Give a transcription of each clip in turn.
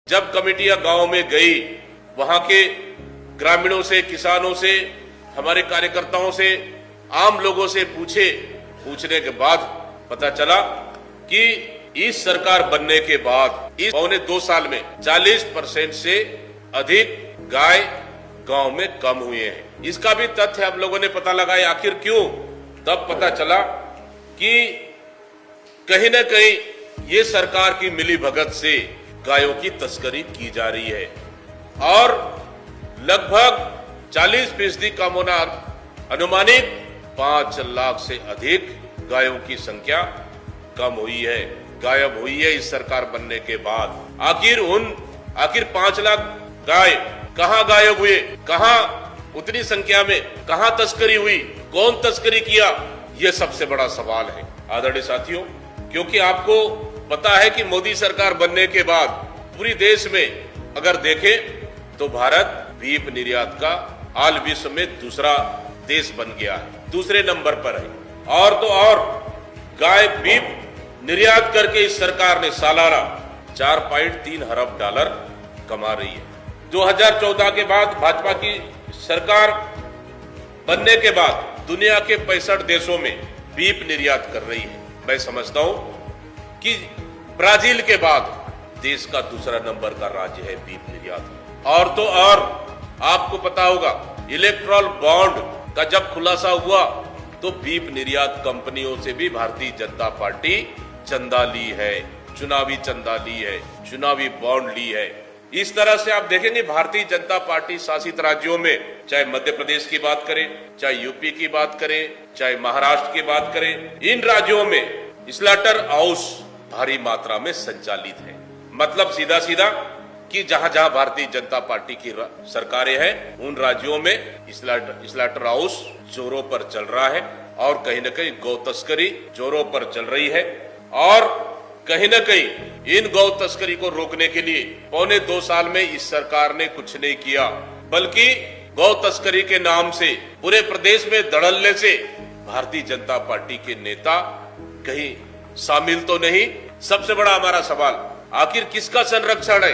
जब कमेटियां गांव में गई, वहां के ग्रामीणों से, किसानों से, हमारे कार्यकर्ताओं से, आम लोगों से पूछने के बाद पता चला कि इस सरकार बनने के बाद इस पौने 2 साल में 40% से अधिक गाय गांव में कम हुए हैं। इसका भी तथ्य हम लोगों ने पता लगाया। आखिर क्यों? तब पता चला कि कहीं न कहीं ये सरकार की मिलीभगत से गायों की तस्करी की जा रही है और लगभग 40% कम होना अनुमानित 5 लाख से अधिक गायों की संख्या कम हुई है, गायब हुई है इस सरकार बनने के बाद। आखिर 5 लाख गाय कहां गायब हुए, कहां उतनी संख्या में कहां तस्करी हुई, कौन तस्करी किया, यह सबसे बड़ा सवाल है आदरणीय साथियों। क्योंकि आपको पता है कि मोदी सरकार बनने के बाद पूरी देश में अगर देखें तो भारत बीफ निर्यात का आल विश्व में दूसरा देश बन गया है, दूसरे नंबर पर है। और तो और गाय बीफ निर्यात करके इस सरकार ने सालाना 4.3 अरब डॉलर कमा रही है। 2014 के बाद भाजपा की सरकार बनने के बाद दुनिया के 65 देशों में बीफ निर्यात कर रही है। मैं समझता हूं कि ब्राजील के बाद देश का दूसरा नंबर का राज्य है बीफ निर्यात। और तो और आपको पता होगा इलेक्ट्रल बॉन्ड का जब खुलासा हुआ तो बीफ निर्यात कंपनियों से भी भारतीय जनता पार्टी चंदा ली है, चुनावी चंदा ली है, चुनावी बॉन्ड ली है। इस तरह से आप देखेंगे भारतीय जनता पार्टी शासित राज्यों में, चाहे मध्य प्रदेश की बात करें, चाहे यूपी की बात करें, चाहे महाराष्ट्र की बात करें, इन राज्यों में स्लॉटर हाउस भारी मात्रा में संचालित है। मतलब सीधा सीधा कि जहां जहां भारतीय जनता पार्टी की सरकारें हैं उन राज्यों में स्लॉटर हाउस जोरों पर चल रहा है और कहीं न कहीं गौ तस्करी जोरों पर चल रही है। और कहीं न कहीं इन गौ तस्करी को रोकने के लिए पौने 2 साल में इस सरकार ने कुछ नहीं किया, बल्कि गौ तस्करी के नाम से पूरे प्रदेश में धड़ल्ले से भारतीय जनता पार्टी के नेता कहीं शामिल तो नहीं। सबसे बड़ा हमारा सवाल, आखिर किसका संरक्षण है?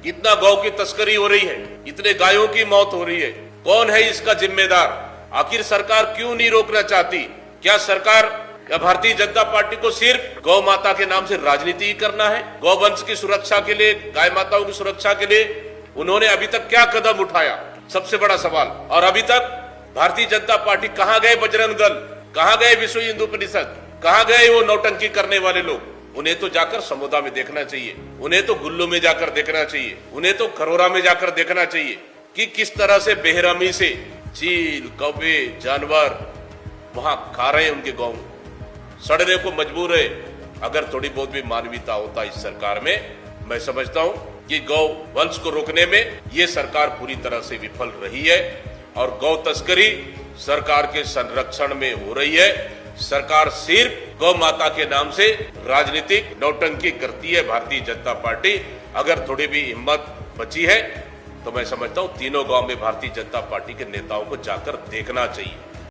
कितना गौ की तस्करी हो रही है, इतने गायों की मौत हो रही है, कौन है इसका जिम्मेदार? आखिर सरकार क्यों नहीं रोकना चाहती? क्या सरकार या भारतीय जनता पार्टी को सिर्फ गौ माता के नाम से राजनीति करना है? गौवंश की सुरक्षा के लिए, गाय माताओं की सुरक्षा के लिए उन्होंने अभी तक क्या कदम उठाया? सबसे बड़ा सवाल। और अभी तक भारतीय जनता पार्टी कहां गए? बजरंग दल कहां गए? विश्व हिंदू परिषद कहां गए? वो नौटंकी करने वाले लोग, उन्हें तो जाकर समोदा में देखना चाहिए, उन्हें तो गुल्लू में जाकर देखना चाहिए, उन्हें तो खरोरा में जाकर देखना चाहिए कि किस तरह से बेरहमी से चील, कौवे, जानवर वहां खा रहे हैं, उनके गौ सड़ने को मजबूर है। अगर थोड़ी बहुत भी मानवीयता होता इस सरकार में, मैं समझता हूं कि गौ वंश को रोकने में ये सरकार पूरी तरह से विफल रही है और गौ तस्करी सरकार के संरक्षण में हो रही है। सरकार सिर्फ गौ माता के नाम से राजनीतिक नौटंकी करती है भारतीय जनता पार्टी। अगर थोड़ी भी हिम्मत बची है तो मैं समझता हूं तीनों गांव में भारतीय जनता पार्टी के नेताओं को जाकर देखना चाहिए।